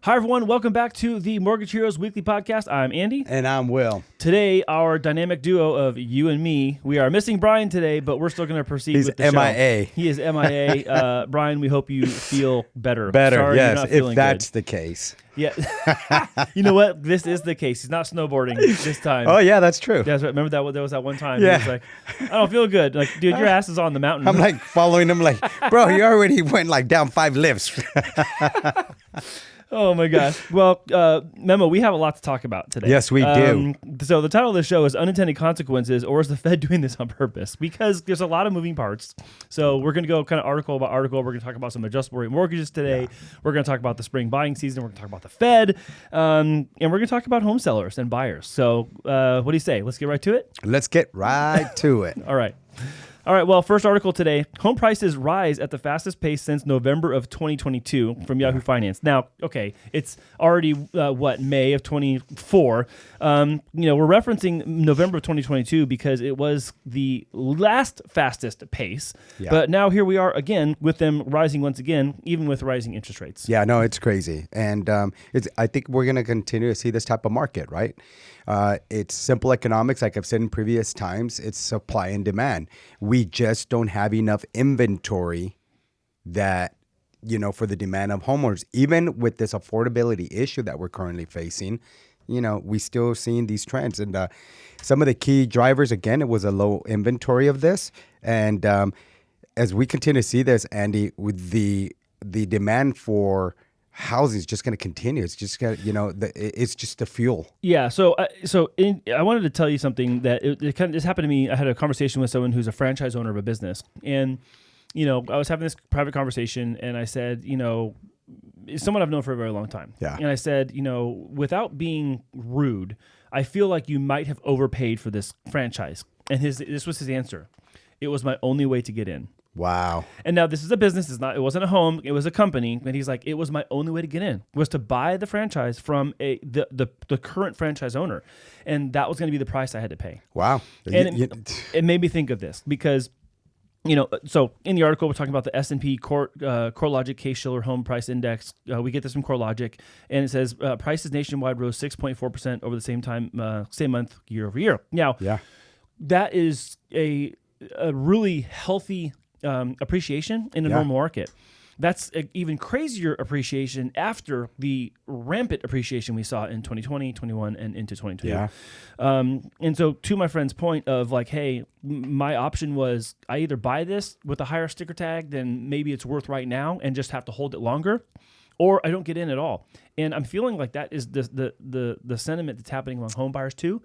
Hi, everyone. Welcome back to the Mortgage Heroes Weekly Podcast. I'm Andy. And I'm Will. Today, our dynamic duo of you and me. We are missing Brian today, but we're still going to proceed He's with the MIA. show. He is MIA. Brian, we hope you feel better. Better, Sorry, yes, you're not if feeling that's good. the case. Yeah. You know what? This is the case. He's not snowboarding this time. Oh, yeah, that's true. That's right. Remember that there was that one time. Yeah. He was like, I don't feel good. Like, dude, your ass is on the mountain. I'm like following him like, bro, he already went like down 5 lifts. Oh my gosh. Well, Memo, we have a lot to talk about today. Yes, we do. So the title of the show is Unintended Consequences, or is the Fed doing this on purpose? Because there's a lot of moving parts. So we're going to go kind of article by article. We're going to talk about some adjustable rate mortgages today. Yeah. We're going to talk about the spring buying season. We're going to talk about the Fed. And we're going to talk about home sellers and buyers. So what do you say? Let's get right to it? Let's get right to it. All right. All right, well, first article today, home prices rise at the fastest pace since November of 2022 from Yahoo Finance. Now, okay, it's already, May of 24. We're referencing November of 2022 because it was the last fastest pace. Yeah. But now here we are again with them rising once again, even with rising interest rates. Yeah, no, it's crazy. And I think we're going to continue to see this type of market, right? It's simple economics, like I've said in previous times. It's supply and demand. We just don't have enough inventory that, for the demand of homeowners. Even with this affordability issue that we're currently facing, we still seeing these trends. And some of the key drivers, again, it was a low inventory of this. And as we continue to see this, Andy, with the demand for housing is just going to continue. It's just going to, it's just the fuel. Yeah. So I wanted to tell you something that it kind of just happened to me. I had a conversation with someone who's a franchise owner of a business, and I was having this private conversation, and I said, someone I've known for a very long time. Yeah. And I said, without being rude, I feel like you might have overpaid for this franchise. And this was his answer. It was my only way to get in. Wow. And now this is a business. It wasn't a home. It was a company. And he's like, it was my only way to get in, was to buy the franchise from the current franchise owner. And that was going to be the price I had to pay. Wow. And it made me think of this because, so in the article, we're talking about the S&P CoreLogic Case-Shiller Home Price Index. We get this from CoreLogic. And it says prices nationwide rose 6.4% over the same month year over year. Now, that is a really healthy appreciation in a normal market. That's even crazier appreciation after the rampant appreciation we saw in 2020, 21, and into 2022. Yeah. And so to my friend's point of like, hey, my option was I either buy this with a higher sticker tag than maybe it's worth right now and just have to hold it longer, or I don't get in at all. And I'm feeling like that is the sentiment that's happening among home buyers too.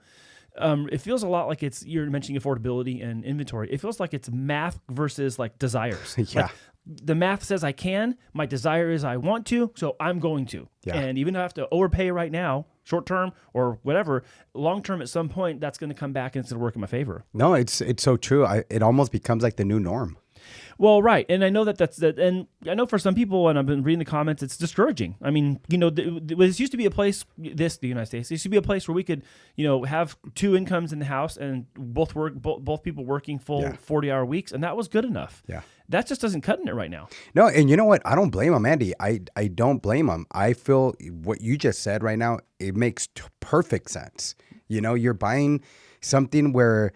It feels a lot like you're mentioning affordability and inventory. It feels like it's math versus like desires. Yeah. Like the math says I can, my desire is I want to, so I'm going to. Yeah. And even though I have to overpay right now, short term or whatever, long term at some point, that's going to come back and it's going to work in my favor. No, it's so true. It almost becomes like the new norm. Well, right. And I know and I know for some people, and I've been reading the comments, it's discouraging. I mean, this used to be a place, the United States, used to be a place where we could, have two incomes in the house and both people working full 40-hour weeks. And that was good enough. Yeah. That just doesn't cut in it right now. No. And you know what? I don't blame them, Andy. I don't blame them. I feel what you just said right now, it makes perfect sense. You're buying something where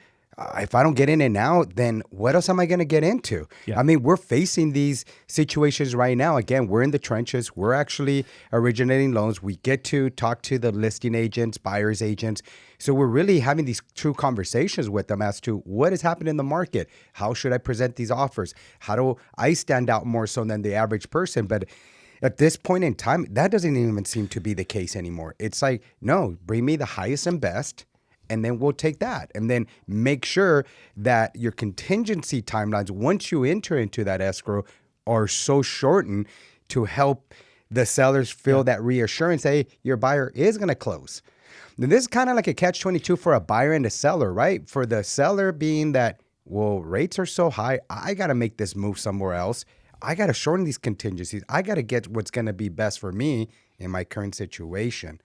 if I don't get in it now, then what else am I going to get into? Yeah. I mean, we're facing these situations right now. Again, we're in the trenches. We're actually originating loans. We get to talk to the listing agents, buyer's agents. So we're really having these true conversations with them as to what is happening in the market. How should I present these offers? How do I stand out more so than the average person? But at this point in time, that doesn't even seem to be the case anymore. It's like, no, bring me the highest and best, and then we'll take that. And then make sure that your contingency timelines, once you enter into that escrow, are so shortened to help the sellers feel that reassurance, hey, your buyer is going to close. And this is kind of like a catch-22 for a buyer and a seller, right? For the seller being that, well, rates are so high, I got to make this move somewhere else. I got to shorten these contingencies. I got to get what's going to be best for me in my current situation.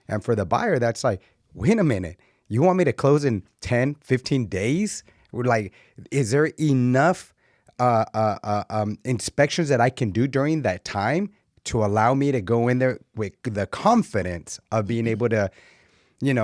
And for the buyer, that's like, wait a minute, you want me to close in 10, 15 days? We're like, is there enough inspections that I can do during that time to allow me to go in there with the confidence of being able to,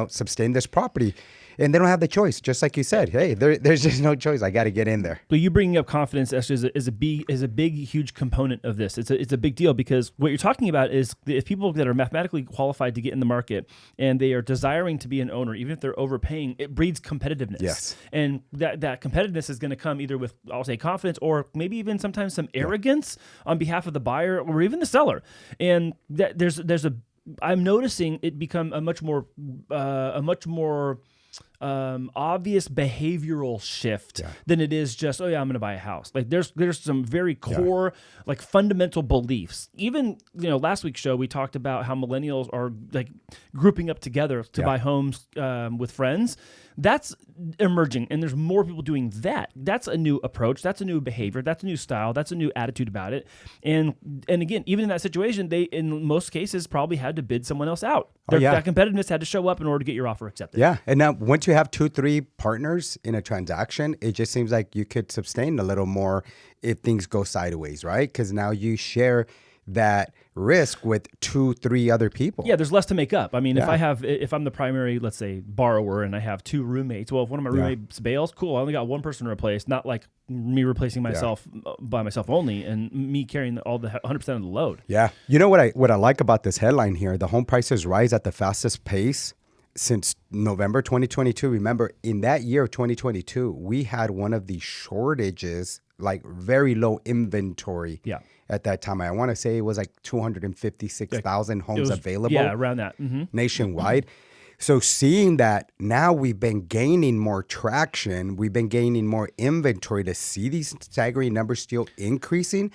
sustain this property. And they don't have the choice. Just like you said, hey, there's just no choice. I got to get in there. But you bringing up confidence actually is a big, huge component of this. It's a big deal because what you're talking about is if people that are mathematically qualified to get in the market and they are desiring to be an owner, even if they're overpaying, it breeds competitiveness. Yes. And that competitiveness is going to come either with, I'll say, confidence or maybe even sometimes some arrogance on behalf of the buyer or even the seller. And I'm noticing it become a much more obvious behavioral shift than it is just, I'm going to buy a house. Like there's some very core, like fundamental beliefs. Even, last week's show, we talked about how millennials are like grouping up together to buy homes with friends. That's emerging, and there's more people doing that. That's a new approach. That's a new behavior. That's a new style. That's a new attitude about it. And again, even in that situation, they, in most cases, probably had to bid someone else out. That competitiveness had to show up in order to get your offer accepted. Yeah, and now once you have 2-3 partners in a transaction, it just seems like you could sustain a little more if things go sideways, right? Because now you share that risk with 2-3 other people. Yeah, there's less to make up. I mean, if I'm the primary, let's say, borrower and I have 2 roommates, well, if one of my roommates bails, cool, I only got one person to replace, not like me replacing myself by myself only and me carrying all the 100% of the load. Yeah. You know what I like about this headline here, the home prices rise at the fastest pace since November 2022. Remember, in that year of 2022, we had one of the shortages, like very low inventory. Yeah. At that time, I want to say it was like 256,000 homes available. Yeah, around that. Nationwide. So seeing that now we've been gaining more traction, we've been gaining more inventory, to see these staggering numbers still increasing,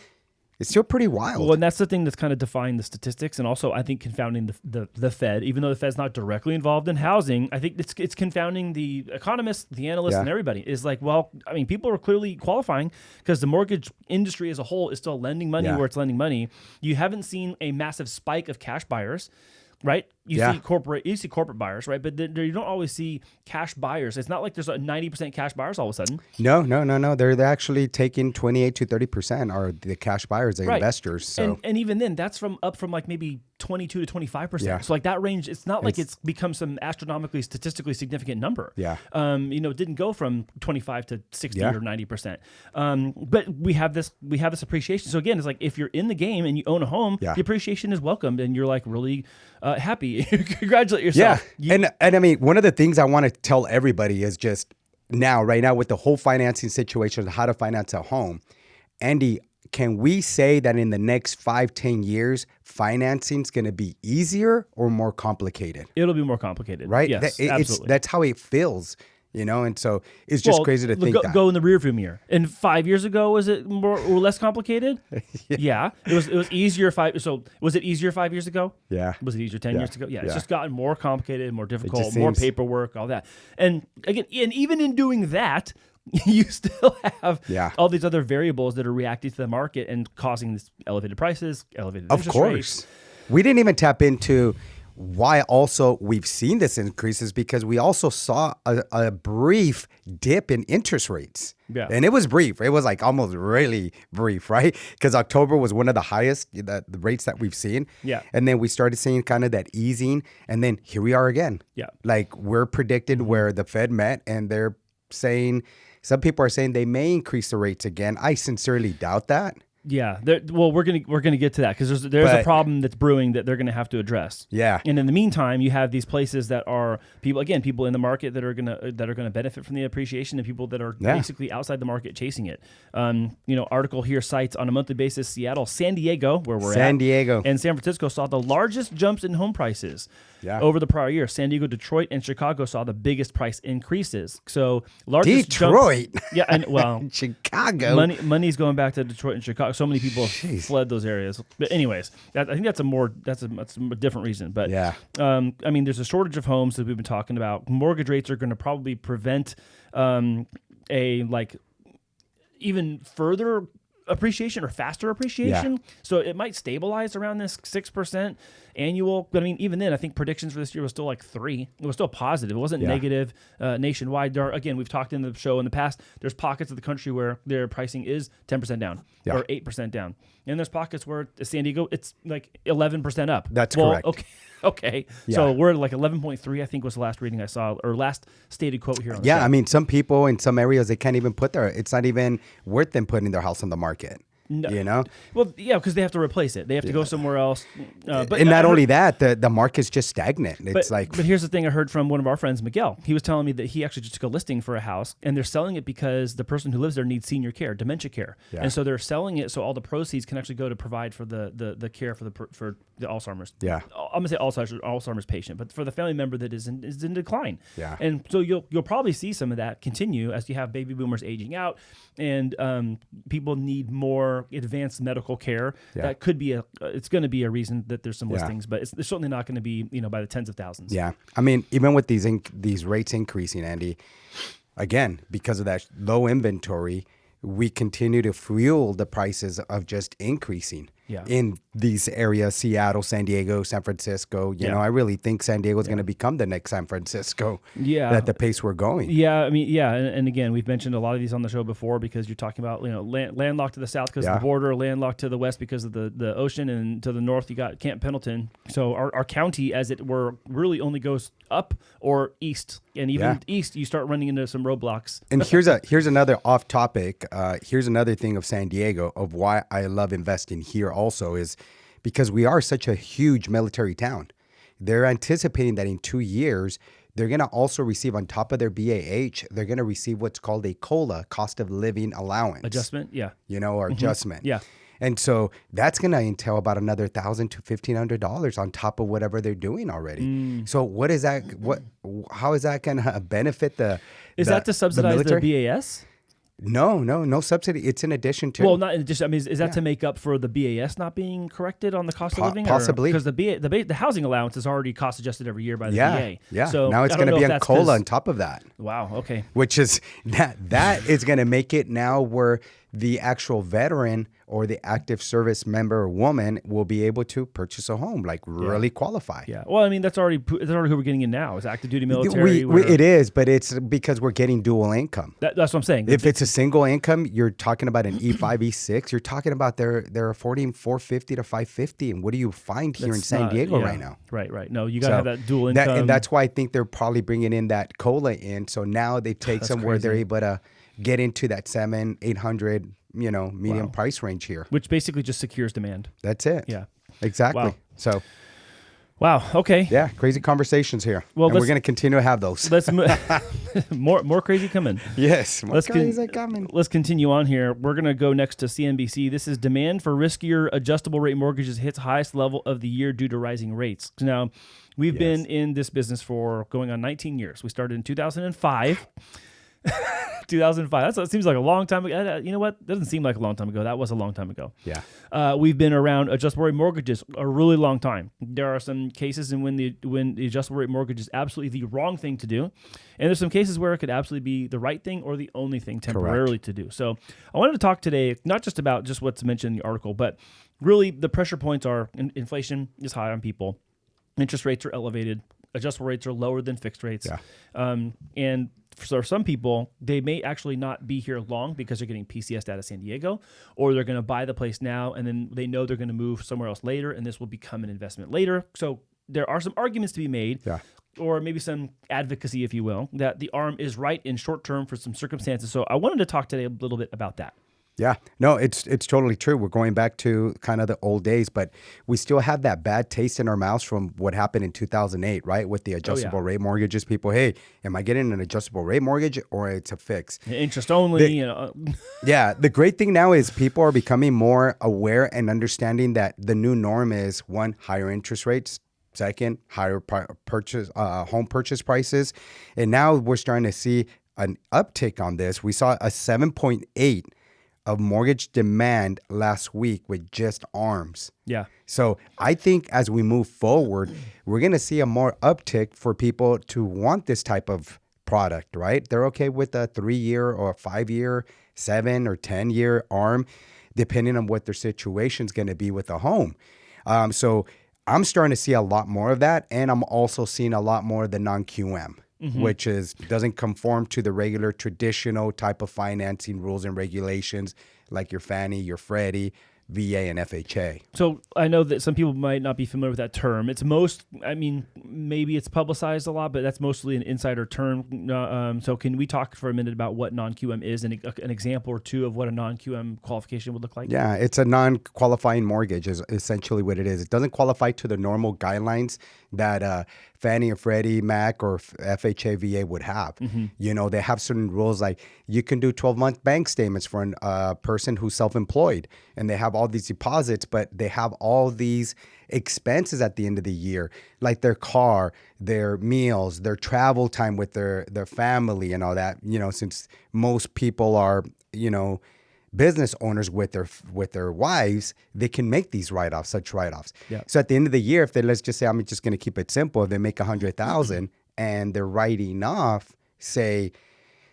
it's still pretty wild. Well, and that's the thing that's kind of defying the statistics, and also I think confounding the Fed. Even though the Fed's not directly involved in housing, I think it's confounding the economists, the analysts, and everybody. Is like, well, I mean, people are clearly qualifying because the mortgage industry as a whole is still lending money where it's lending money. You haven't seen a massive spike of cash buyers. Right? You see corporate buyers, right? But you don't always see cash buyers. It's not like there's a 90% cash buyers all of a sudden. No. They're actually taking 28 to 30% are the cash buyers, the investors. So and even then, that's up from like maybe 22 to 25%. Yeah. So like that range, it's not like it's become some astronomically statistically significant number. Yeah. It didn't go from 25 to 60 or 90%. But we have this appreciation. So again, it's like if you're in the game and you own a home, the appreciation is welcomed, and you're like really happy. Congratulate yourself. Yeah. And I mean, one of the things I want to tell everybody is just right now with the whole financing situation, how to finance a home. Andy, can we say that in the next 5-10 years, financing is going to be easier or more complicated? It'll be more complicated. Right? Yes, absolutely. That's how it feels. And so it's just crazy to think that. Go in the rearview mirror. And 5 years ago, was it more or less complicated? Yeah. It was easier. So was it easier 5 years ago? Yeah. Was it easier 10 years ago? Yeah. It's just gotten more complicated, more difficult, more paperwork, all that. And again, and even in doing that, you still have all these other variables that are reacting to the market and causing this elevated prices, elevated interest rates. We didn't even tap into why also we've seen this increases, because we also saw a brief dip in interest rates. Yeah. And it was brief. It was like almost really brief, right? Because October was one of the highest, the rates that we've seen. Yeah. And then we started seeing kind of that easing. And then here we are again. Yeah. Like we're predicted where the Fed met, and they're saying, some people are saying they may increase the rates again. I sincerely doubt that. Yeah, we're gonna get to that because there's a problem that's brewing that they're gonna have to address. Yeah, and in the meantime, you have these places that are people in the market that are gonna benefit from the appreciation, and people that are basically outside the market chasing it. Article here cites on a monthly basis Seattle, San Diego, where we're at, San Diego, and San Francisco saw the largest jumps in home prices over the prior year. San Diego, Detroit, and Chicago saw the biggest price increases. So largest Detroit, Chicago, money's going back to Detroit and Chicago. So many people have fled those areas. But anyways, I think that's a different reason. But there's a shortage of homes that we've been talking about. Mortgage rates are going to probably prevent even further appreciation or faster appreciation. So it might stabilize around this 6% annual. But I mean, even then, I think predictions for this year was still like 3. It was still positive. It wasn't negative nationwide. Again, we've talked in the show in the past, there's pockets of the country where their pricing is 10% down or 8% down. And there's pockets where San Diego, it's like 11% up. That's correct. Okay. So we're at like 11.3, I think was the last reading I saw, or last stated quote here on the show. I mean, some people in some areas, they can't even put it's not even worth them putting their house on the market. No. You know? Well, yeah, because they have to replace it. They have to go somewhere else. But not only that, the market's just stagnant. It's but here's the thing I heard from one of our friends, Miguel. He was telling me that he actually just took a listing for a house, and they're selling it because the person who lives there needs senior care, dementia care. Yeah. And so they're selling it so all the proceeds can actually go to provide for the care for the Alzheimer's. Yeah. I'm going to say Alzheimer's patient, but for the family member that is in decline. Yeah. And so you'll probably see some of that continue as you have baby boomers aging out, and people need more advanced medical care. That could be it's going to be a reason that there's some listings, but it's certainly not going to be by the tens of thousands. Yeah, I mean, even with these rates increasing, Andy, again, because of that low inventory, we continue to fuel the prices of just increasing in these areas, Seattle, San Diego, San Francisco. You know, I really think San Diego is going to become the next San Francisco at the pace we're going. Yeah, I mean, and again, we've mentioned a lot of these on the show before because you're talking about, landlocked to the south because of the border, landlocked to the west because of the ocean, and to the north you got Camp Pendleton. So our county, as it were, really only goes up or east, and even east you start running into some roadblocks. And here's another off topic. Here's another thing of San Diego, of why I love investing here also, is because we are such a huge military town. They're anticipating that in 2 years, they're going to also receive, on top of their BAH, they're going to receive what's called a COLA, cost of living allowance. Adjustment, or adjustment. Yeah. And so that's going to entail about another $1,000 to $1,500 on top of whatever they're doing already. So what is that? How is that going to benefit the? Is that to subsidize the BAS? No subsidy. It's in addition to. Well, not in addition. I mean, is that to make up for the BAS not being corrected on the cost of living? Possibly, because the housing allowance is already cost adjusted every year by the VA. Yeah. So now it's going to be on COLA on top of that. Wow. Okay. Which is that is going to make it now where the actual veteran or the active service member or woman will be able to purchase a home, like really qualify. Yeah. Well, I mean, that's already who we're getting in now is active duty military. It is, but it's because we're getting dual income. That's what I'm saying. If it's a single income, you're talking about an E5, E6. You're talking about they're affording $450 to $550, and what do you find here in San Diego right now? Right. No, you got to have that dual income. And that's why I think they're probably bringing in that COLA in. So now they take somewhere they're able to get into that $700-800, medium price range here, which basically just secures demand. That's it. Yeah, exactly. Wow. So, okay. Yeah, crazy conversations here. Well, and we're going to continue to have those. Let's more crazy coming. Yes, crazy coming. Let's continue on here. We're going to go next to CNBC. This is demand for riskier adjustable rate mortgages hits highest level of the year due to rising rates. Now, we've been in this business for going on 19 years. We started in 2005. 2005. That seems like a long time ago. You know what? Doesn't seem like a long time ago. That was a long time ago. Yeah. We've been around adjustable rate mortgages a really long time. There are some cases when the adjustable rate mortgage is absolutely the wrong thing to do, and there's some cases where it could absolutely be the right thing or the only thing temporarily to do. So I wanted to talk today not just about just what's mentioned in the article, but really the pressure points are inflation is high on people, interest rates are elevated, adjustable rates are lower than fixed rates, and for some people, they may actually not be here long because they're getting PCS out of San Diego, or they're going to buy the place now and then they know they're going to move somewhere else later, and this will become an investment later. So there are some arguments to be made, or maybe some advocacy, if you will, that the ARM is right in short term for some circumstances. So I wanted to talk today a little bit about that. Yeah, no, it's totally true. We're going back to kind of the old days, but we still have that bad taste in our mouths from what happened in 2008, right? With the adjustable rate mortgages. People, hey, am I getting an adjustable rate mortgage or it's a fix? Interest only. Yeah, the great thing now is people are becoming more aware and understanding that the new norm is, one, higher interest rates. Second, higher home purchase prices. And now we're starting to see an uptick on this. We saw a 7.8 of mortgage demand last week with just ARMs. Yeah. So I think as we move forward, we're going to see a more uptick for people to want this type of product, right? They're okay with a 3-year or a 5-year, 7 or 10-year ARM. depending on what their situation's going to be with the home. So I'm starting to see a lot more of that. And I'm also seeing a lot more of the non-QM, which doesn't conform to the regular traditional type of financing rules and regulations like your Fannie, your Freddie, VA, and FHA. So I know that some people might not be familiar with that term. Maybe it's publicized a lot, but that's mostly an insider term. So can we talk for a minute about what non-QM is and an example or two of what a non-QM qualification would look like? Yeah, it's a non-qualifying mortgage is essentially what it is. It doesn't qualify to the normal guidelines that Fannie or Freddie Mac or FHA VA would have. They have certain rules like you can do 12-month bank statements for a person who's self-employed, and they have all these deposits, but they have all these expenses at the end of the year, like their car, their meals, their travel time with their family and all that. Since most people are, business owners with their wives, they can make these such write-offs. Yeah. So at the end of the year, if let's just say, I'm just going to keep it simple, if they make $100,000 and they're writing off, say,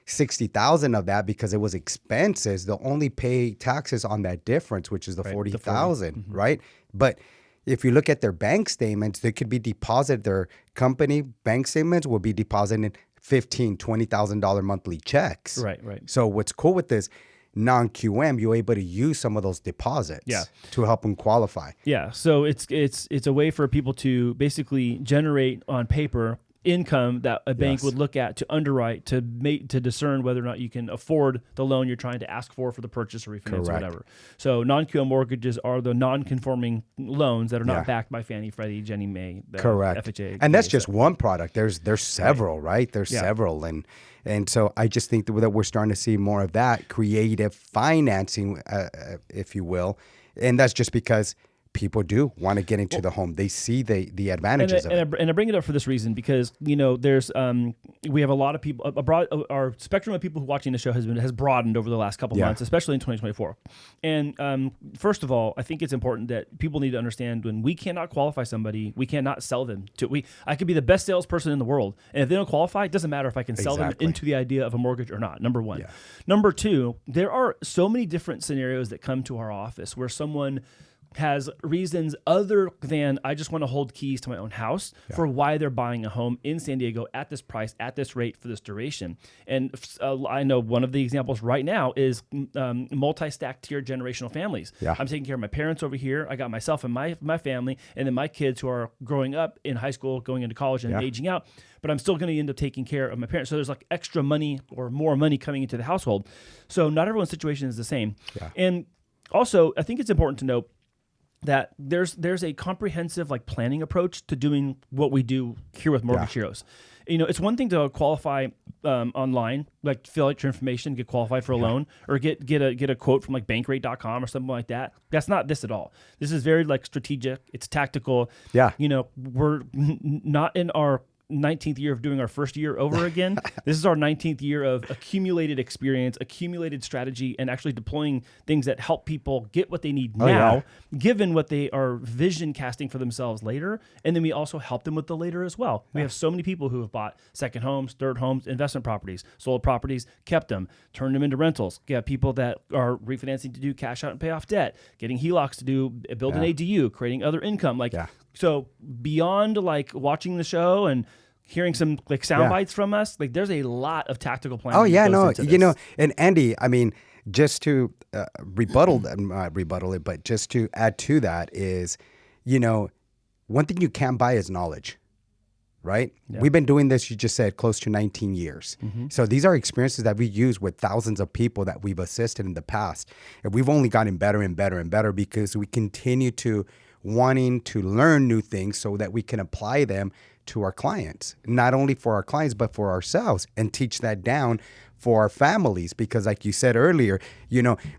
60,000 of that because it was expenses, they'll only pay taxes on that difference, which is the 40,000, right? But if you look at their bank statements, they could be deposited. Their company bank statements will be depositing $15,000, $20,000 monthly checks. Right. So what's cool with this non-QM, you're able to use some of those deposits to help them qualify. Yeah. So it's a way for people to basically generate on paper income that a bank would look at to underwrite to discern whether or not you can afford the loan you're trying to ask for the purchase or refinance or whatever. So non-QM mortgages are the non-conforming loans that are not backed by Fannie, Freddie, Ginnie Mae, FHA. And that's just one product. There's several, right? There's several. And so I just think that we're starting to see more of that creative financing, if you will. And that's just because people do want to get into the home. They see the advantages of it. And I bring it up for this reason because, there's we have a lot of people, our spectrum of people who are watching the show has broadened over the last couple months, especially in 2024. And first of all, I think it's important that people need to understand when we cannot qualify somebody, we cannot sell them to. I could be the best salesperson in the world, and if they don't qualify, it doesn't matter if I can sell them into the idea of a mortgage or not. Number one. Number two, there are so many different scenarios that come to our office where someone has reasons other than I just want to hold keys to my own house for why they're buying a home in San Diego at this price, at this rate, for this duration. And I know one of the examples right now is multi-stack tier generational families. I'm taking care of my parents over here. I got myself and my family, and then my kids who are growing up in high school, going into college and aging out. But I'm still going to end up taking care of my parents. So there's like extra money or more money coming into the household. So not everyone's situation is the same. And also, I think it's important to note that there's a comprehensive planning approach to doing what we do here with Mortgage Heroes. It's one thing to qualify online, fill out your information, get qualified for a loan, or get a quote from bankrate.com or something like that. That's not this at all. This is very strategic. It's tactical. We're not in our 19th year of doing our first year over again. This is our 19th year of accumulated experience, accumulated strategy, and actually deploying things that help people get what they need now, given what they are vision casting for themselves later. And then we also help them with the later as well. We have so many people who have bought second homes, third homes, investment properties, sold properties, kept them, turned them into rentals. You have people that are refinancing to do cash out and pay off debt, getting HELOCs to build an ADU, creating other income. So beyond watching the show and hearing some sound bites from us, there's a lot of tactical planning. And Andy, just to not rebuttal it, but just to add to that is, one thing you can't buy is knowledge, right? We've been doing this, you just said, close to 19 years. So these are experiences that we use with thousands of people that we've assisted in the past. And we've only gotten better and better and better because we continue to wanting to learn new things so that we can apply them to our clients, not only for our clients, but for ourselves, and teach that down for our families. Because like you said earlier,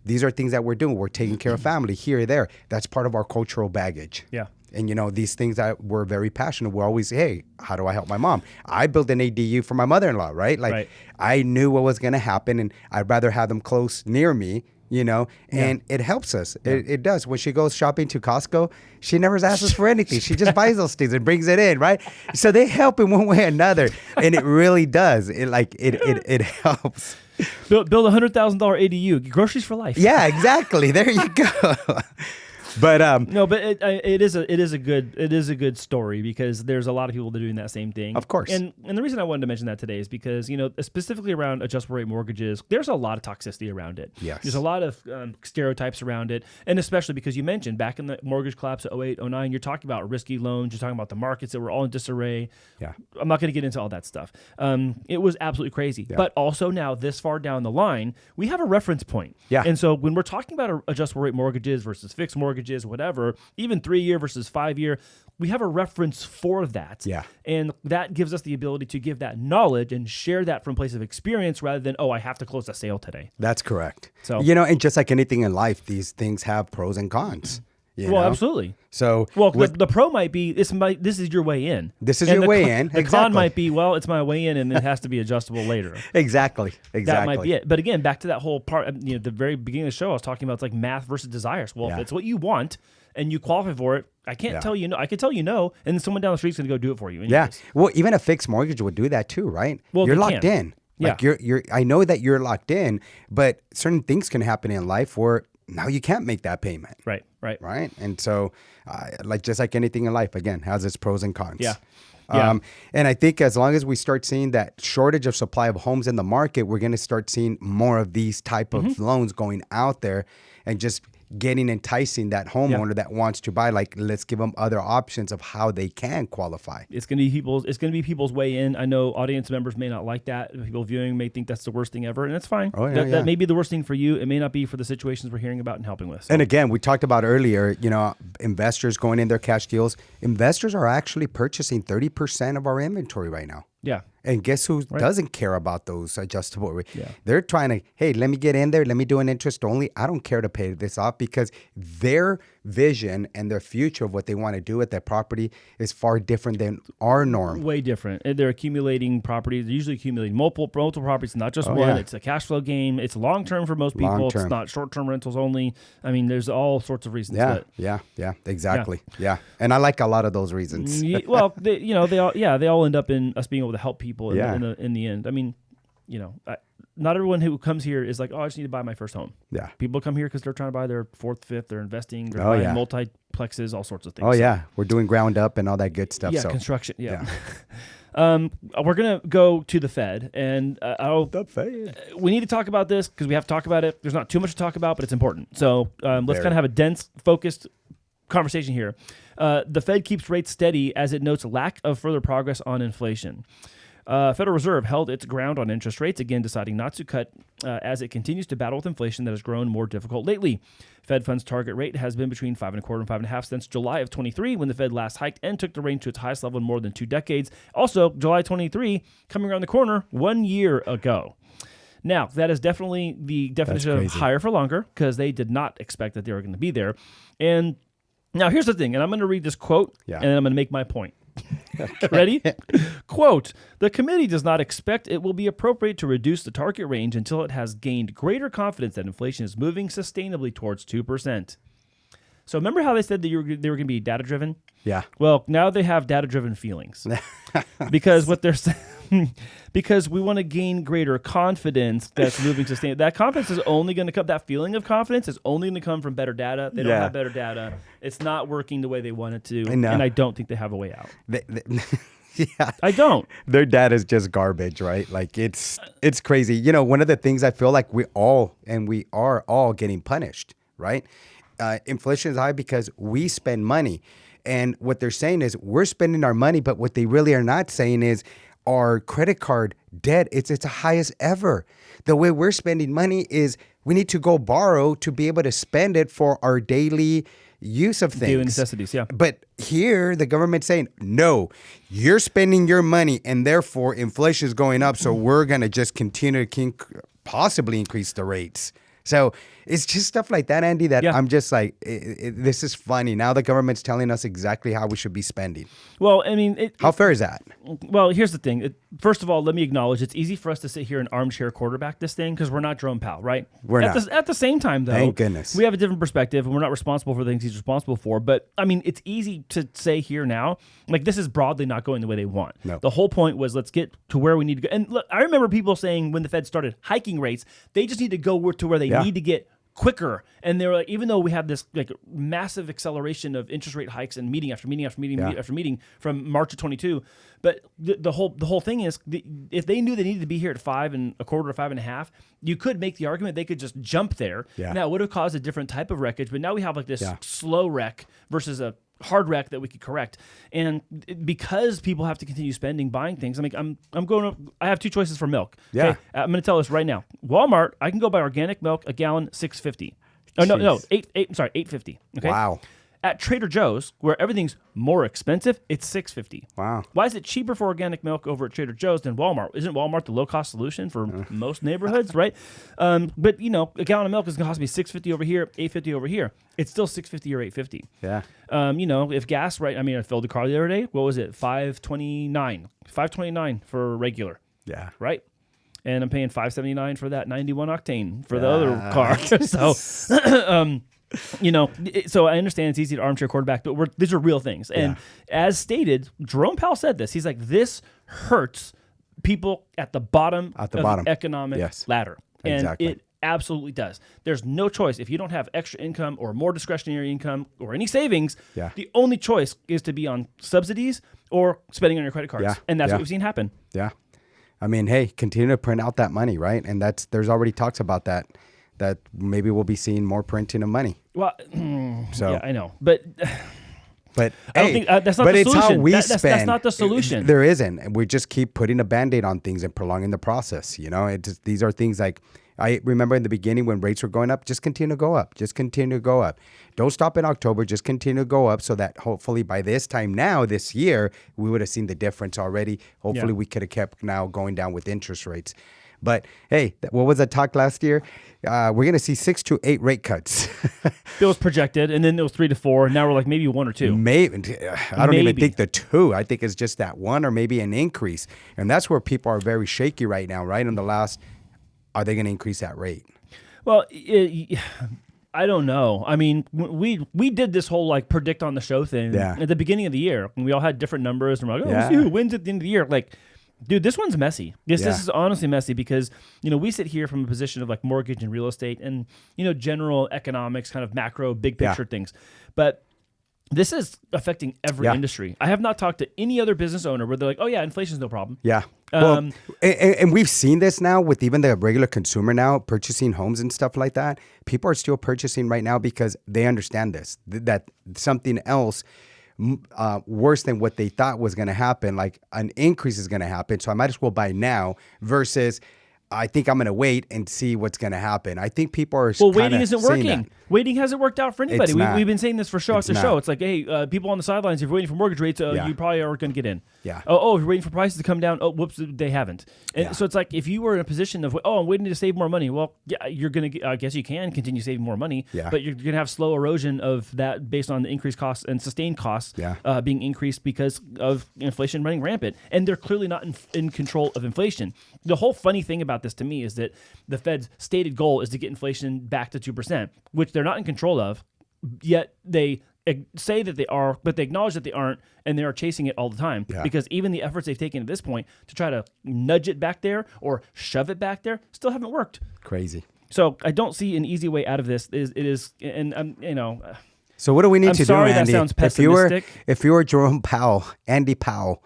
these are things that we're doing. We're taking care of family here or there. That's part of our cultural baggage. And, these things that we're very passionate. We're always, hey, how do I help my mom? I built an ADU for my mother-in-law, right? I knew what was going to happen, and I'd rather have them close near me, and it helps us. It does. When she goes shopping to Costco, she never asks us for anything. She just buys those things and brings it in, right? So they help in one way or another, and it really does. It helps. build $100,000 ADU, get groceries for life. Yeah, exactly. There you go. But No, but it is a good story because there's a lot of people that are doing that same thing. Of course. And the reason I wanted to mention that today is because, specifically around adjustable rate mortgages, there's a lot of toxicity around it. Yes. There's a lot of stereotypes around it. And especially because you mentioned back in the mortgage collapse of 08, 09, you're talking about risky loans. You're talking about the markets that were all in disarray. Yeah. I'm not going to get into all that stuff. It was absolutely crazy. Yeah. But also now this far down the line, we have a reference point. Yeah. And so when we're talking about adjustable rate mortgages versus fixed mortgages, whatever, even 3-year versus 5-year, we have a reference for that. Yeah. And that gives us the ability to give that knowledge and share that from a place of experience rather than, I have to close a sale today. That's correct. So, and just like anything in life, these things have pros and cons. Absolutely. So, the pro might be this is your way in. This is your way in. The con might be, it's my way in, and it has to be adjustable later. Exactly. That might be it. But again, back to that whole part. The very beginning of the show, I was talking about it's like math versus desires. Well, if it's what you want and you qualify for it, I can't tell you no. I can tell you no, and then someone down the street's going to go do it for you. Anyways. Yeah. Well, even a fixed mortgage would do that too, right? Well, you're locked in. Like Yeah. you're. I know that you're locked in, but certain things can happen in life where now you can't make that payment. Right. Right. And so, just like anything in life, again, has its pros and cons. Yeah. And I think as long as we start seeing that shortage of supply of homes in the market, we're going to start seeing more of these type of loans going out there and just enticing that homeowner that wants to buy. Like, let's give them other options of how they can qualify. It's going to be people's way in. I know audience members may not like that. People viewing may think that's the worst thing ever, and it's fine. That may be the worst thing for you. It may not be for the situations we're hearing about and helping with. So. And again, we talked about earlier, investors going in their cash deals. Investors are actually purchasing 30% of our inventory right now. Yeah. And guess who doesn't care about those adjustable rates? Yeah. They're trying to, hey, let me get in there. Let me do an interest only. I don't care to pay this off because their vision and their future of what they want to do with that property is far different than our norm. Way different. And they're accumulating properties. They're usually accumulating multiple properties, not just one. Yeah. It's a cash flow game. It's long-term for most people. Long-term. It's not short-term rentals only. I mean, there's all sorts of reasons. Yeah, exactly. Yeah. And I like a lot of those reasons. They all end up in us being able to help people in the end. I mean, not everyone who comes here is like, I just need to buy my first home. Yeah. People come here because they're trying to buy their 4th, 5th, they're investing, they're buying multiplexes, all sorts of things. Oh, yeah. We're doing ground up and all that good stuff. Yeah, so. construction. Yeah. We're going to go to the Fed, and we need to talk about this because we have to talk about it. There's not too much to talk about, but it's important. So let's kind of have a dense, focused conversation here. The Fed keeps rates steady as it notes lack of further progress on inflation. Federal Reserve held its ground on interest rates, again deciding not to cut as it continues to battle with inflation that has grown more difficult lately. Fed funds target rate has been between 5.25% and 5.5% since July of 23, when the Fed last hiked and took the range to its highest level in more than 2 decades. Also, July 23 coming around the corner 1 year ago. Now, that is definitely the definition of higher for longer because they did not expect that they were going to be there. And now here's the thing, and I'm going to read this quote, and then I'm going to make my point. Ready? Quote, the committee does not expect it will be appropriate to reduce the target range until it has gained greater confidence that inflation is moving sustainably towards 2%. So remember how they said that they were going to be data-driven? Yeah. Well, now they have data-driven feelings because what they're saying, because we want to gain greater confidence that's moving sustainably. That confidence is only going to come, that feeling of confidence is only going to come from better data. They don't have better data. It's not working the way they want it to. And I don't think they have a way out. Yeah. I don't. Their data is just garbage, right? Like it's crazy. One of the things I feel like we are all getting punished, right? Inflation is high because we spend money. And what they're saying is we're spending our money, but what they really are not saying is our credit card debt, it's the highest ever. The way we're spending money is we need to go borrow to be able to spend it for our daily use of things. Daily necessities, yeah. But here, the government's saying, no, you're spending your money and therefore inflation is going up. So we're going to just continue to possibly increase the rates. So It's just stuff like that, Andy, that Yeah. I'm just like, this is funny. Now the government's telling us exactly how we should be spending. Well, I mean, How fair is that? well, here's the thing. First of all, let me acknowledge it's easy for us to sit here and armchair quarterback this thing because we're not Jerome Powell, right? We're at not. At the same time, though, Thank goodness. we have a different perspective and we're not responsible for the things he's responsible for. But I mean, it's easy to say here now, like this is broadly not going the way they want. No. The whole point was let's get to where we need to go. And look, I remember people saying when the Fed started hiking rates, they just need to go to where they need to get quicker. And they were like, even though we have this like massive acceleration of interest rate hikes and meeting after meeting after meeting after meeting from March of 22, but the whole thing is if they knew they needed to be here at 5 1/4 or 5 1/2, you could make the argument they could just jump there. Yeah. Now it would have caused a different type of wreckage, but now we have like this slow wreck versus a hard wreck that we could correct. And because people have to continue spending, buying things, I mean, I have two choices for milk. Yeah. Okay? I'm going to tell this right now. Walmart, I can go buy organic milk, a gallon, $6.50. Oh, no, $8.50. Okay. Wow. At Trader Joe's, where everything's more expensive, it's $6.50. Wow. Why is it cheaper for organic milk over at Trader Joe's than Walmart? Isn't Walmart the low-cost solution for most neighborhoods, right? But, you know, a gallon of milk is going to cost me $6.50 over here, $8.50 over here. It's still $6.50 or $8.50. Yeah. You know, if gas, right? I mean, I filled the car the other day. What was it? $5.29 for regular, Yeah. right? And I'm paying $5.79 for that 91 octane for the other car. So, you know, so I understand it's easy to armchair quarterback, but these are real things. And as stated, Jerome Powell said this. He's like, this hurts people at the bottom of the economic ladder. And Exactly. it absolutely does. There's no choice. If you don't have extra income or more discretionary income or any savings, the only choice is to be on subsidies or spending on your credit cards. Yeah. And that's what we've seen happen. Yeah. I mean, hey, continue to print out that money, right? And there's already talks about that maybe we'll be seeing more printing of money. Well, so yeah, I know. But I don't think that's not but the it's solution. how we That's spend. not the solution. There isn't. And we just keep putting a Band-Aid on things and prolonging the process. You know, these are things like, I remember in the beginning when rates were going up, just continue to go up. Just continue to go up. Don't stop in October. Just continue to go up so that hopefully by this time now, this year, we would have seen the difference already. Hopefully we could have kept now going down with interest rates. But hey, what was the talk last year? We're going to see 6 to 8 rate cuts. It was projected, and then it was 3 to 4. And now we're like maybe 1 or 2. Maybe. I don't even think the 2. I think it's just that 1 or maybe an increase. And that's where people are very shaky right now, right? Are they going to increase that rate? Well, I don't know. I mean, we did this whole like predict on the show thing at the beginning of the year. And we all had different numbers. And we're like, we'll see who wins at the end of the year. Like, dude, this one's messy. This is honestly messy because, you know, we sit here from a position of like mortgage and real estate and, you know, general economics, kind of macro, big picture things. But this is affecting every industry. I have not talked to any other business owner where they're like, oh, yeah, inflation's no problem. Yeah. Well, and we've seen this now with even the regular consumer now purchasing homes and stuff like that. People are still purchasing right now because they understand this, that something else worse than what they thought was going to happen, like an increase is going to happen. So I might as well buy now versus I think I'm going to wait and see what's going to happen. I think people are waiting isn't working. Waiting hasn't worked out for anybody. We've been saying this for show after show. It's like, hey, people on the sidelines, if you're waiting for mortgage rates, you probably aren't going to get in. Yeah. Oh, if you're waiting for prices to come down, oh, whoops, they haven't. And so it's like if you were in a position of, I'm waiting to save more money. Well, yeah, you're going to, I guess you can continue saving more money, but you're going to have slow erosion of that based on the increased costs and sustained costs being increased because of inflation running rampant. And they're clearly not in control of inflation. The whole funny thing about this to me is that the Fed's stated goal is to get inflation back to 2%, which they're not in control of, yet they say that they are, but they acknowledge that they aren't, and they are chasing it all the time because even the efforts they've taken at this point to try to nudge it back there or shove it back there still haven't worked. Crazy. So I don't see an easy way out of this. So what do we need to do, Andy? That sounds pessimistic. If you were Jerome Powell, Andy Powell,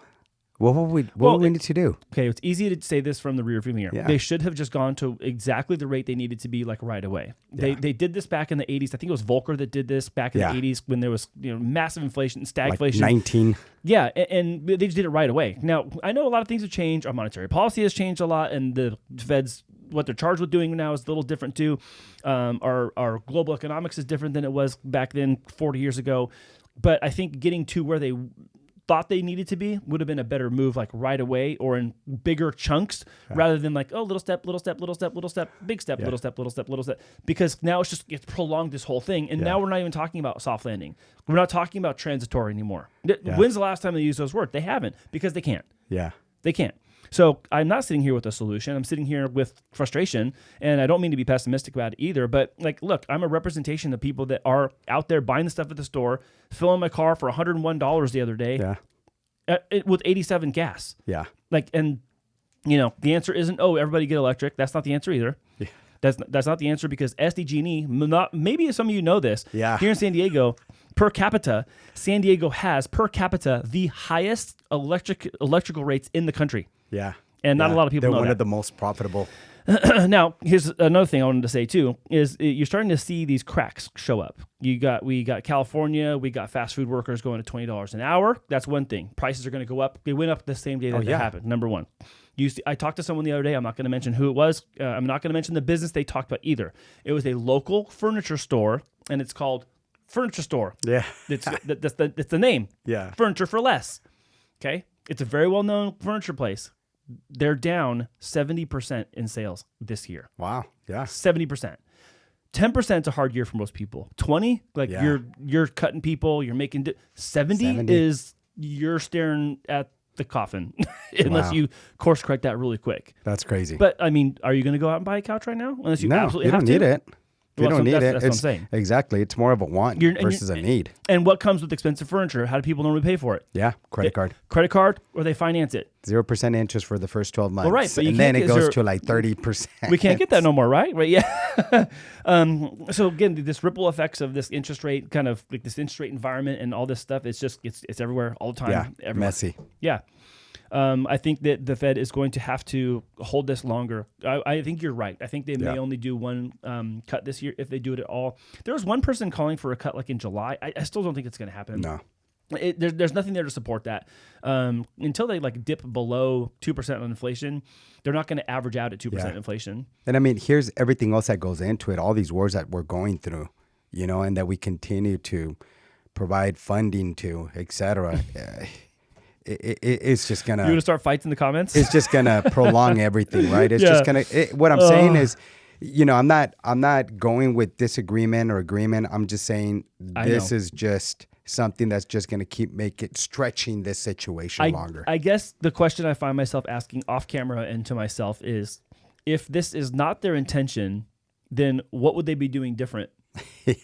what would we need to do? Okay, it's easy to say this from the rearview mirror. Yeah. They should have just gone to exactly the rate they needed to be like right away. They did this back in the 80s. I think it was Volcker that did this back in the 80s when there was massive inflation, stagflation. 19. Yeah, and they just did it right away. Now, I know a lot of things have changed. Our monetary policy has changed a lot, and the Fed's what they're charged with doing now is a little different too. Our global economics is different than it was back then 40 years ago. But I think getting to where they thought they needed to be would have been a better move, like right away or in bigger chunks, rather than like, oh, little step, little step, little step, little step, big step, little step, little step, little step. Because now it's prolonged this whole thing, and now we're not even talking about soft landing. We're not talking about transitory anymore. When's the last time they used those words? They haven't, because they can't. Yeah, they can't. So I'm not sitting here with a solution. I'm sitting here with frustration, and I don't mean to be pessimistic about it either. But like, look, I'm a representation of people that are out there buying the stuff at the store, filling my car for $101 the other day, with 87 gas. Yeah, like, and you know, the answer isn't, oh, everybody get electric. That's not the answer either. Yeah. That's not the answer, because SDG&E, maybe some of you know this. Yeah. Here in San Diego, per capita, San Diego has per capita the highest electrical rates in the country. Yeah. And not a lot of people know that. They're one of the most profitable. Now, here's another thing I wanted to say too, is you're starting to see these cracks show up. We got California, we got fast food workers going to $20 an hour. That's one thing. Prices are going to go up. They went up the same day that it happened, number one. I talked to someone the other day. I'm not going to mention who it was. I'm not going to mention the business they talked about either. It was a local furniture store, and it's called Furniture Store. Yeah. That's the name. Yeah. Furniture for less. Okay? It's a very well-known furniture place. They're down 70% in sales this year. Wow. Yeah. 70%. 10% is a hard year for most people. 20, like you're cutting people, you're making 70 is you're staring at the coffin unless you course correct that really quick. That's crazy. But I mean, are you going to go out and buy a couch right now? Unless you absolutely you have don't to. need it. You don't need it. That's what I'm saying. Exactly. It's more of a want versus a need. And what comes with expensive furniture? How do people normally pay for it? Yeah, credit card. Credit card, or they finance it. 0% interest for the first 12 months. Well, right, but and then it goes to like 30%. We can't get that no more, right? Right, yeah. So again, this ripple effects of this interest rate, kind of like this interest rate environment and all this stuff, it's everywhere all the time. Yeah, everywhere. messy. Yeah. I think that the Fed is going to have to hold this longer. I think you're right. I think they may only do one cut this year, if they do it at all. There was one person calling for a cut like in July. I still don't think it's going to happen. No. There's nothing there to support that. Until they like dip below 2% on inflation, they're not going to average out at 2% inflation. And I mean, here's everything else that goes into it, all these wars that we're going through, you know, and that we continue to provide funding to, et cetera. It's just gonna. You're gonna start fights in the comments. It's just gonna prolong everything, right? It's just gonna. What I'm saying is, you know, I'm not going with disagreement or agreement. I'm just saying this is just something that's just gonna keep stretching this situation longer. I guess the question I find myself asking off camera and to myself is, if this is not their intention, then what would they be doing different? Yeah.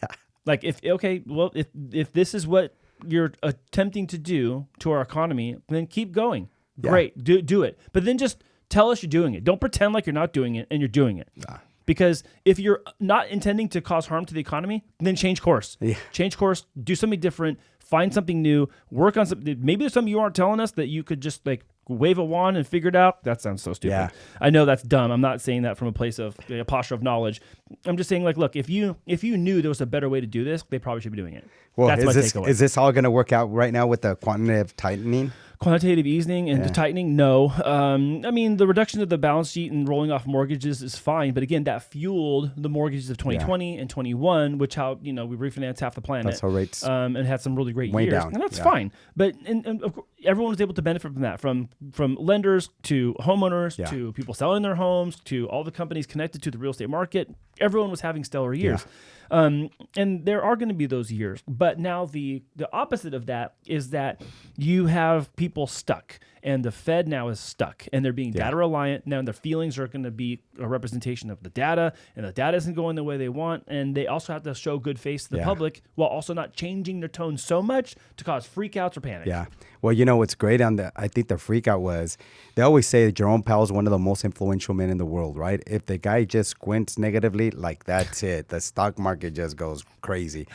Like if this is what you're attempting to do to our economy, then keep going. Yeah. Great, do it. But then just tell us you're doing it. Don't pretend like you're not doing it and you're doing it. Nah. Because if you're not intending to cause harm to the economy, then change course. Yeah. Change course, do something different, find something new, work on something. Maybe there's something you aren't telling us that you could just like wave a wand and figure it out. That sounds so stupid. Yeah. I know that's dumb. I'm not saying that from a place of a posture of knowledge. I'm just saying, like, look, if you knew there was a better way to do this, they probably should be doing it. Well, that's my takeaway. Is this all going to work out right now with the quantitative tightening? Quantitative easing and tightening, no. I mean, the reduction of the balance sheet and rolling off mortgages is fine, but again, that fueled the mortgages of 2020 and 21, which we refinanced half the planet. That's how rates and had some really great way years, down. And that's fine. But and of course, everyone was able to benefit from that, from lenders to homeowners to people selling their homes to all the companies connected to the real estate market. Everyone was having stellar years. And there are going to be those years. But now the opposite of that is that you have people stuck, and the Fed now is stuck, and they're being data reliant. Now their feelings are going to be a representation of the data, and the data isn't going the way they want. And they also have to show good face to the public while also not changing their tone so much to cause freakouts or panic. Yeah. Well, you know what's great I think the freakout was, they always say Jerome Powell is one of the most influential men in the world, right? If the guy just squints negatively, like that's it. The stock market just goes crazy.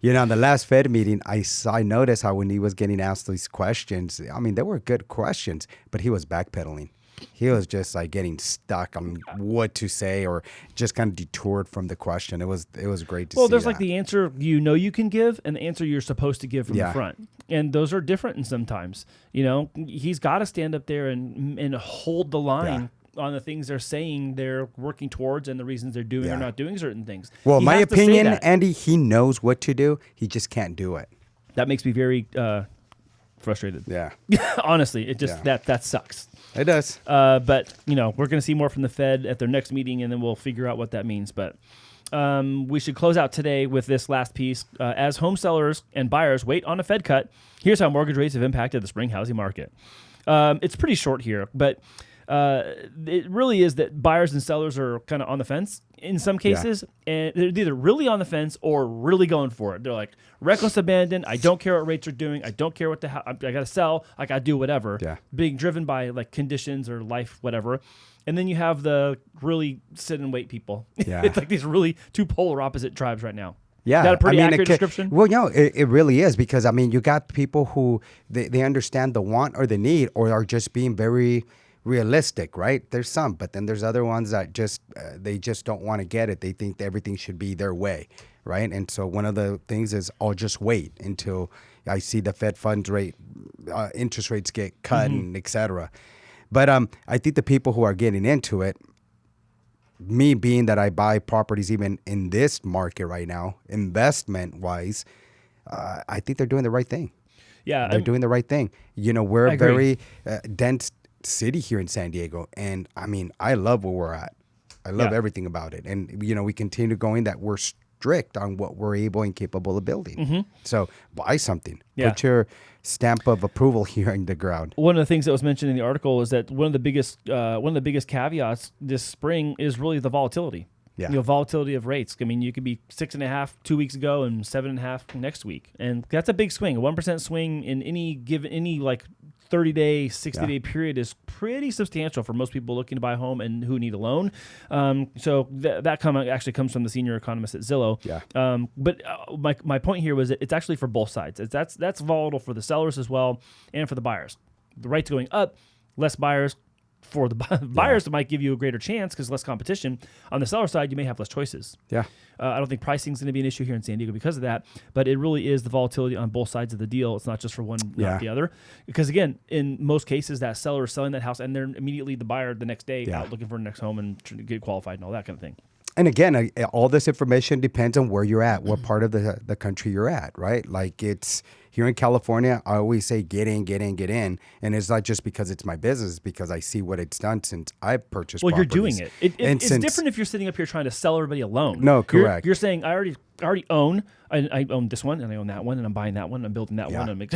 You know, in the last Fed meeting, I noticed how when he was getting asked these questions, I mean, they were good questions, but he was backpedaling. He was just like getting stuck on what to say, or just kind of detoured from the question. It was great to see. Well, there's like the answer you can give and the answer you're supposed to give from the front. And those are different, and sometimes, he's got to stand up there and hold the line on the things they're saying they're working towards and the reasons they're doing or not doing certain things. Well, my opinion, Andy, he knows what to do. He just can't do it. That makes me very frustrated. Yeah. Honestly, it just that sucks. It does. But we're going to see more from the Fed at their next meeting, and then we'll figure out what that means. But we should close out today with this last piece. As home sellers and buyers wait on a Fed cut, here's how mortgage rates have impacted the spring housing market. It's pretty short here, but it really is that buyers and sellers are kind of on the fence in some cases, and they're either really on the fence or really going for it. They're like reckless abandon. I don't care what rates are doing. I don't care what I got to sell. I got to do whatever. Yeah. Being driven by like conditions or life, whatever. And then you have the really sit and wait people. Yeah. It's like these really two polar opposite tribes right now. Yeah. Is that a pretty accurate description? Well, no, it really is, because you got people who they understand the want or the need, or are just being very realistic, right? There's some, but then there's other ones that they just don't want to get it. They think that everything should be their way, right? And so one of the things is, I'll just wait until I see the Fed funds rate, interest rates get cut, and et cetera. But I think the people who are getting into it, me being that I buy properties even in this market right now, investment wise, I think they're doing the right thing. Yeah, they're doing the right thing. We're a very dense city here in San Diego, and I love where we're at. I love everything about it, and we continue going that we're strict on what we're able and capable of building. So buy something. Put your stamp of approval here in the ground. One of the things that was mentioned in the article is that one of the biggest caveats this spring is really the volatility. Yeah. Volatility of rates. You could be 6.5 2 weeks ago and 7.5 next week, and that's a big swing. A 1% swing in any 30-day, 60-day period is pretty substantial for most people looking to buy a home and who need a loan. So that comment actually comes from the senior economist at Zillow. Yeah. But my point here was that it's actually for both sides. That's volatile for the sellers as well and for the buyers. The rates going up, less buyers. For the buyers, it might give you a greater chance because less competition. On the seller side, you may have less choices. Yeah. I don't think pricing is going to be an issue here in San Diego because of that, but it really is the volatility on both sides of the deal. It's not just for one, not the other. Because again, in most cases, that seller is selling that house and they're immediately the buyer the next day out looking for the next home and trying to get qualified and all that kind of thing. And again, all this information depends on where you're at, what part of the country you're at, right? Like it's here in California, I always say get in. And it's not just because it's my business, because I see what it's done since I've purchased properties. You're doing it. It's different if you're sitting up here trying to sell everybody a loan. No, correct. You're saying I already own. I own this one and I own that one and I'm buying that one and I'm building that one. And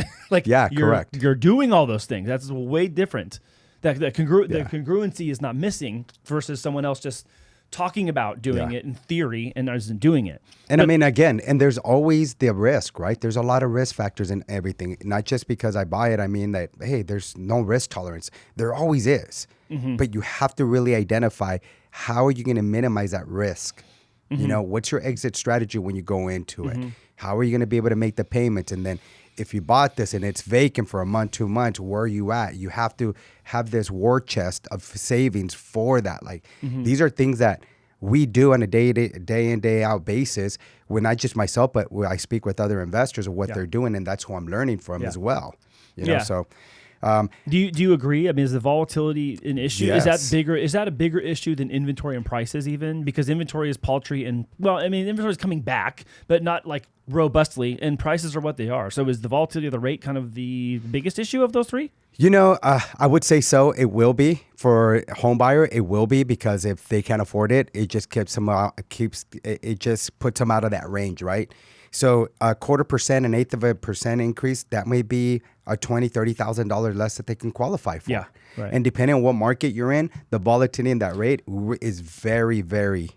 correct. You're doing all those things. That's way different. The congruency is not missing versus someone else just talking about doing it in theory and isn't doing it. And again, and there's always the risk, right? There's a lot of risk factors in everything. Not just because I buy it, that, hey, there's no risk tolerance. There always is. But you have to really identify how are you going to minimize that risk? What's your exit strategy when you go into it? How are you going to be able to make the payments? And then if you bought this and it's vacant for a month, 2 months, where are you at? You have to have this war chest of savings for that. These are things that we do on a day in, day out basis. When not just myself, but when I speak with other investors of what they're doing, and that's who I'm learning from as well. So. Do you agree? Is the volatility an issue? Yes. Is that a bigger issue than inventory and prices even? Because inventory is paltry and inventory is coming back, but not like robustly, and prices are what they are. So is the volatility of the rate kind of the biggest issue of those three? I would say so. It will be for a home buyer. It will be, because if they can't afford it, it just keeps them it just puts them out of that range, right? So 0.25%, 1/8% increase, that may be a $20,000, $30,000 less that they can qualify for. Yeah, right. And depending on what market you're in, the volatility in that rate is very, very,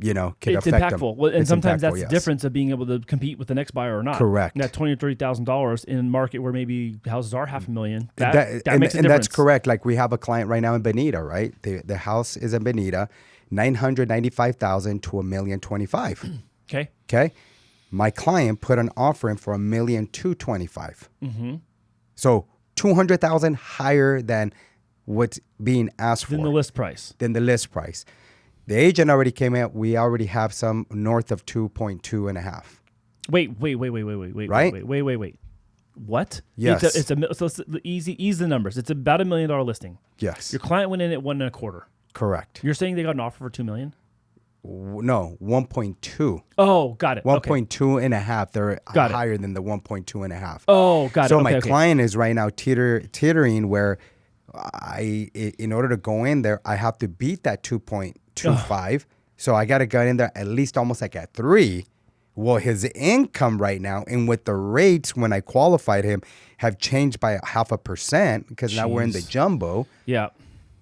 can it's affect impactful. them. Well, and sometimes that's the difference of being able to compete with the next buyer or not. Correct. And that $20,000 or $30,000 in a market where maybe houses are $500,000. That makes a difference. And that's correct. Like we have a client right now in Bonita, right? The house is in Bonita, $995,000 to $1,025,000. Okay. My client put an offer in for $1,225,000. So $200,000 higher than what's being asked for. Than the list price. The agent already came out. We already have some north of 2.2.5. Wait. Right? Wait. What? Yes. It's ease the numbers. It's about $1 million listing. Yes. Your client went in at 1.25. Correct. You're saying they got an offer for $2 million? No, 1.2. Oh, got it. Okay. 1.2 and a half. They're Got it. higher than the 1.2 and a half. Oh, got it. So Okay, my okay. client is right now teetering where in order to go in there, I have to beat that 2.25. So I got to go in there at least almost like at 3. Well, his income right now, and with the rates when I qualified him, have changed by 0.5% because now we're in the Jeez. jumbo. Yeah.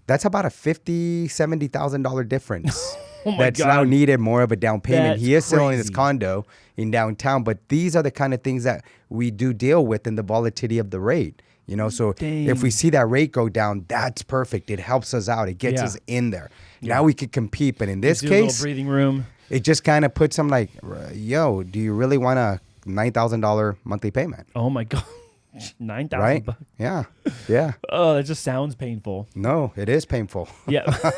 That's about a $50,000-$70,000 difference. Oh my That's now God. needed more of a down payment. That's He is still in his crazy. condo in downtown, but these are the kind of things that we do deal with in the volatility of the rate. You know, so if we Dang. see that rate go down, that's perfect. It helps us out. It gets Yeah. us in there. Now we could compete. But in this Do a little case, breathing room. it just kind of puts them like, yo, do you really want a $9,000 monthly payment? Oh my God. 9,000 Right? bucks. Yeah. Yeah. Oh, that just sounds painful. No, it is painful. Yeah.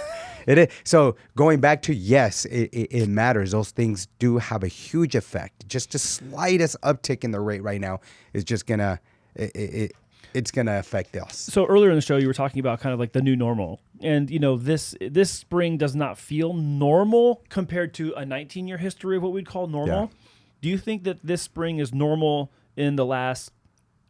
It is. So going back to, yes, it matters. Those things do have a huge effect. Just the slightest uptick in the rate right now is just gonna it's gonna affect us. So earlier in the show, you were talking about kind of like the new normal, and you know this spring does not feel normal compared to a 19-year history of what we'd call normal. Yeah. Do you think that this spring is normal in the last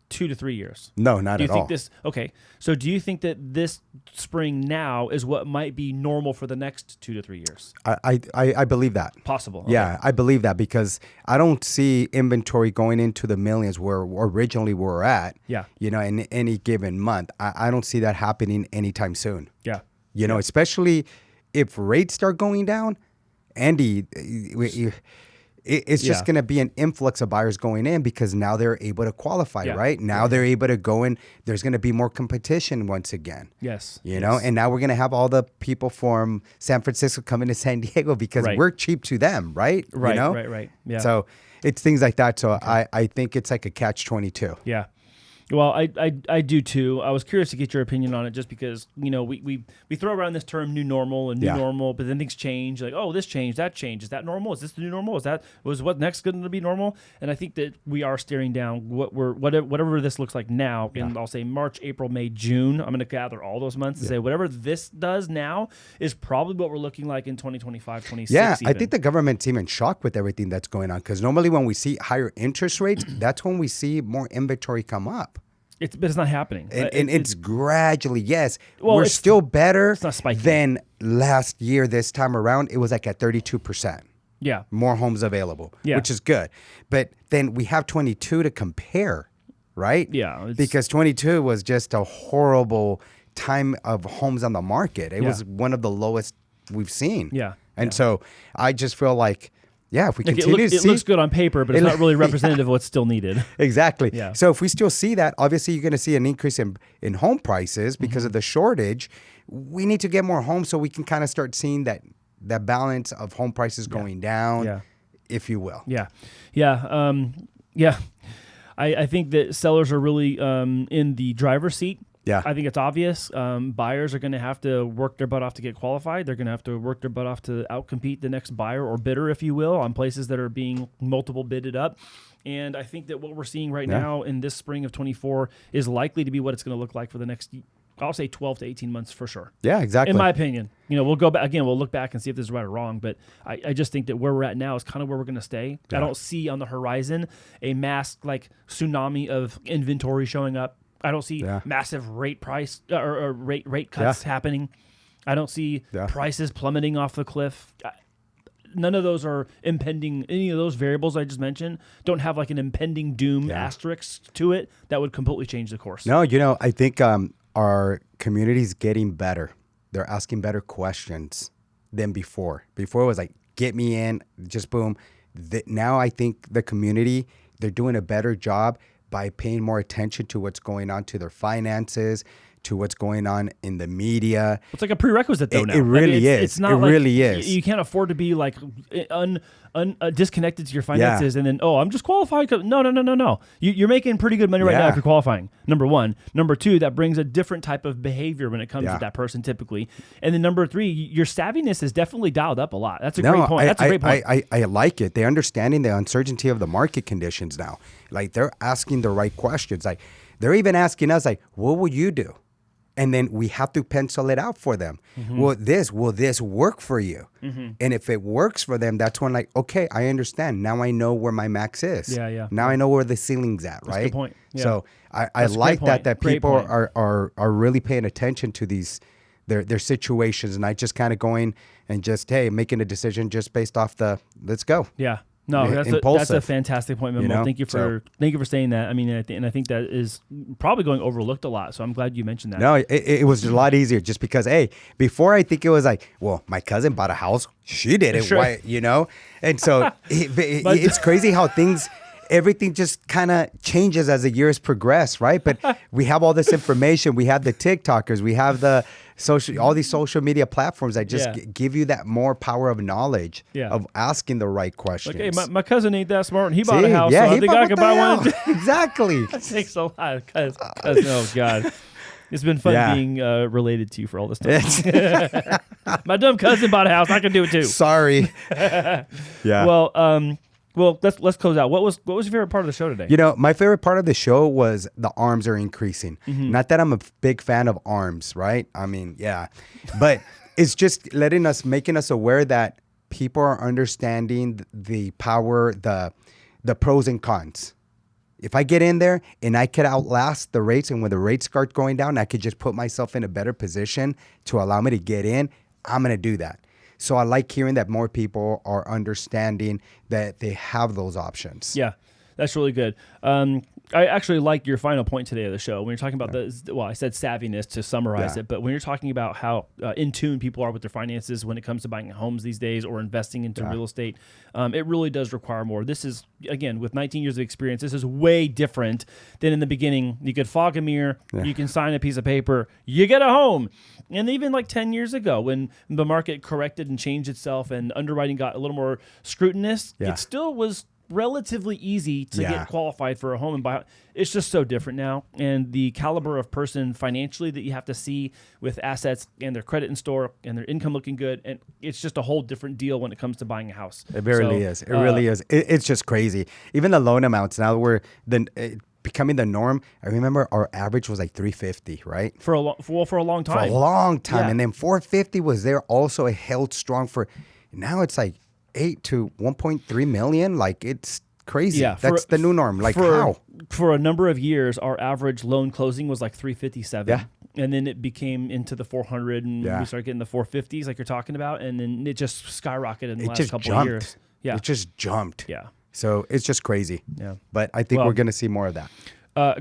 2 to 3 years? No, not Do you at think all. this? Okay, so do you think that this spring now is what might be normal for the next 2 to 3 years? I believe that. Possible. Okay. Yeah, I believe that because I don't see inventory going into the millions where originally we're at. Yeah. You know, in any given month. I don't see that happening anytime soon. Yeah. You know, especially if rates start going down, Andy, it's just Yeah. going to be an influx of buyers going in because now they're able to qualify, Yeah. right? Now they're able to go in. There's going to be more competition once again. Yes. You know, and now we're going to have all the people from San Francisco coming to San Diego because Right. we're cheap to them, right? Right. You know? Right. Yeah. So it's things like that. So I think it's like a catch-22. Yeah. Well, I do too. I was curious to get your opinion on it just because, you know, we throw around this term new normal and new Yeah. normal, but then things change. Like, oh, this changed, that changed. Is that normal? Is this the new normal? Was what next going to be normal? And I think that we are staring down whatever this looks like now in, I'll say March, April, May, June. I'm going to gather all those months and say whatever this does now is probably what we're looking like in 2025, 26 Yeah, I even. think the government's even shocked with everything that's going on because normally when we see higher interest rates, that's when we see more inventory come up. But it's not happening. And it's gradually, yes. Well, we're it's- still better not spiking. than last year this time around. It was like at 32%. Yeah. More homes available, Yeah. which is good. But then we have 22 to compare, right? Yeah, it's- Because 22 was just a horrible time of homes on the market. It was one of the lowest we've seen. Yeah, And so I just feel like, yeah, if we Like continue to it see. looks good on paper, but it's not really representative of what's still needed. Exactly. Yeah. So if we still see that, obviously you're going to see an increase in home prices because of the shortage. We need to get more homes so we can kind of start seeing that balance of home prices going down, Yeah. if you will. Yeah. I think that sellers are really in the driver's seat. Yeah. I think it's obvious. Buyers are going to have to work their butt off to get qualified. They're going to have to work their butt off to outcompete the next buyer or bidder, if you will, on places that are being multiple bidded up. And I think that what we're seeing right now in this spring of 24 is likely to be what it's going to look like for the next, I'll say 12 to 18 months for sure. Yeah, exactly. In my opinion, you know, we'll go back again. We'll look back and see if this is right or wrong. But I just think that where we're at now is kind of where we're going to stay. I don't see on the horizon a mass like tsunami of inventory showing up. I don't see massive rate price or rate cuts happening. I don't see prices plummeting off the cliff. None of those are impending. Any of those variables I just mentioned don't have like an impending doom asterisk to it that would completely change the course. No, you know, I think our community's getting better. They're asking better questions than before. Before it was like, get me in, just boom. Now I think the community, they're doing a better job by paying more attention to what's going on to their finances, to what's going on in the media. It's like a prerequisite though now. It really is. It's not It like really is. You can't afford to be like disconnected to your finances and then, I'm just qualified. No. You're making pretty good money right now if you're qualifying. Number one. Number two, that brings a different type of behavior when it comes to that person typically. And then number three, your savviness is definitely dialed up a lot. That's a great point. That's a great point. I like it. They're understanding the uncertainty of the market conditions now. Like they're asking the right questions. Like they're even asking us like, what would you do? And then we have to pencil it out for them. Will this work for you? And if it works for them, that's when like, okay, I understand. Now I know where my max is. Yeah. Now I know where the ceiling's at, right? That's a good point. Yeah. So I like that Great people point. are really paying attention to these their situations, and not just kind of going and just, hey, making a decision just based off the let's go. Yeah. No, that's a Impulsive. fantastic point, Memo. You know? Thank you for saying that. I mean, and I think that is probably going overlooked a lot. So I'm glad you mentioned that. No, it was a lot easier just because, hey, before I think it was like, well, my cousin bought a house. She did it. Sure. Why, you know? And so it's crazy how everything just kind of changes as the years progress, right? But we have all this information. We have the TikTokers. We have all these social media platforms that just give you that more power of knowledge of asking the right questions. Like, hey, my cousin ain't that smart, and he bought a house, so I think I could buy one. Exactly. That takes a lot. Cause, oh, God. It's been fun being related to you for all this time. My dumb cousin bought a house. I can do it too. Sorry. Well, let's close out. What was your favorite part of the show today? You know, my favorite part of the show was the arms are increasing. Not that I'm a big fan of arms, right? I mean, yeah. But it's just making us aware that people are understanding the power, the pros and cons. If I get in there and I could outlast the rates, and when the rates start going down, I could just put myself in a better position to allow me to get in, I'm going to do that. So I like hearing that more people are understanding that they have those options. Yeah, that's really good. I actually like your final point today of the show when you're talking about I said savviness to summarize it, but when you're talking about how in tune people are with their finances when it comes to buying homes these days or investing into real estate, it really does require more. This is, again, with 19 years of experience, this is way different than in the beginning. You could fog a mirror, you can sign a piece of paper, you get a home. And even like 10 years ago when the market corrected and changed itself and underwriting got a little more scrutinous, it still was relatively easy to get qualified for a home and buy. It's just so different now. And the caliber of person financially that you have to see with assets and their credit in store and their income looking good. And it's just a whole different deal when it comes to buying a house. It really is. It really is. It's just crazy. Even the loan amounts now becoming the norm. I remember our average was like $350, right? For a long time. For a long time. And then $450 was there also. It held strong now it's like $8 to $1.3 million. Like, it's crazy. Yeah, that's the new norm. Like, how? For a number of years, our average loan closing was like $357. Yeah. And then it became into the 400 and we started getting the 450s like you're talking about. And then it just skyrocketed in the last couple of years. Yeah. It just jumped. Yeah. So it's just crazy. Yeah. But I think we're going to see more of that.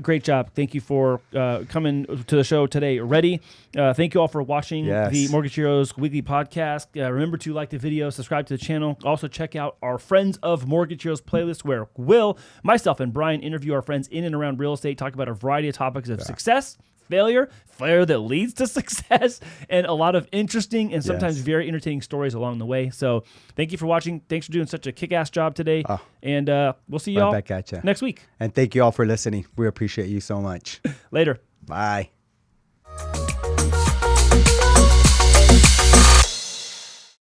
Great job. Thank you for coming to the show today. Ready? Thank you all for watching the Mortgage Heroes weekly podcast. Remember to like the video, subscribe to the channel. Also check out our Friends of Mortgage Heroes playlist where Will, myself, and Brian interview our friends in and around real estate, talk about a variety of topics of success, failure that leads to success, and a lot of interesting and sometimes very entertaining stories along the way. So thank you for watching. Thanks for doing such a kick-ass job today. And we'll see y'all back at you next week. And thank you all for listening. We appreciate you so much. Later. Bye.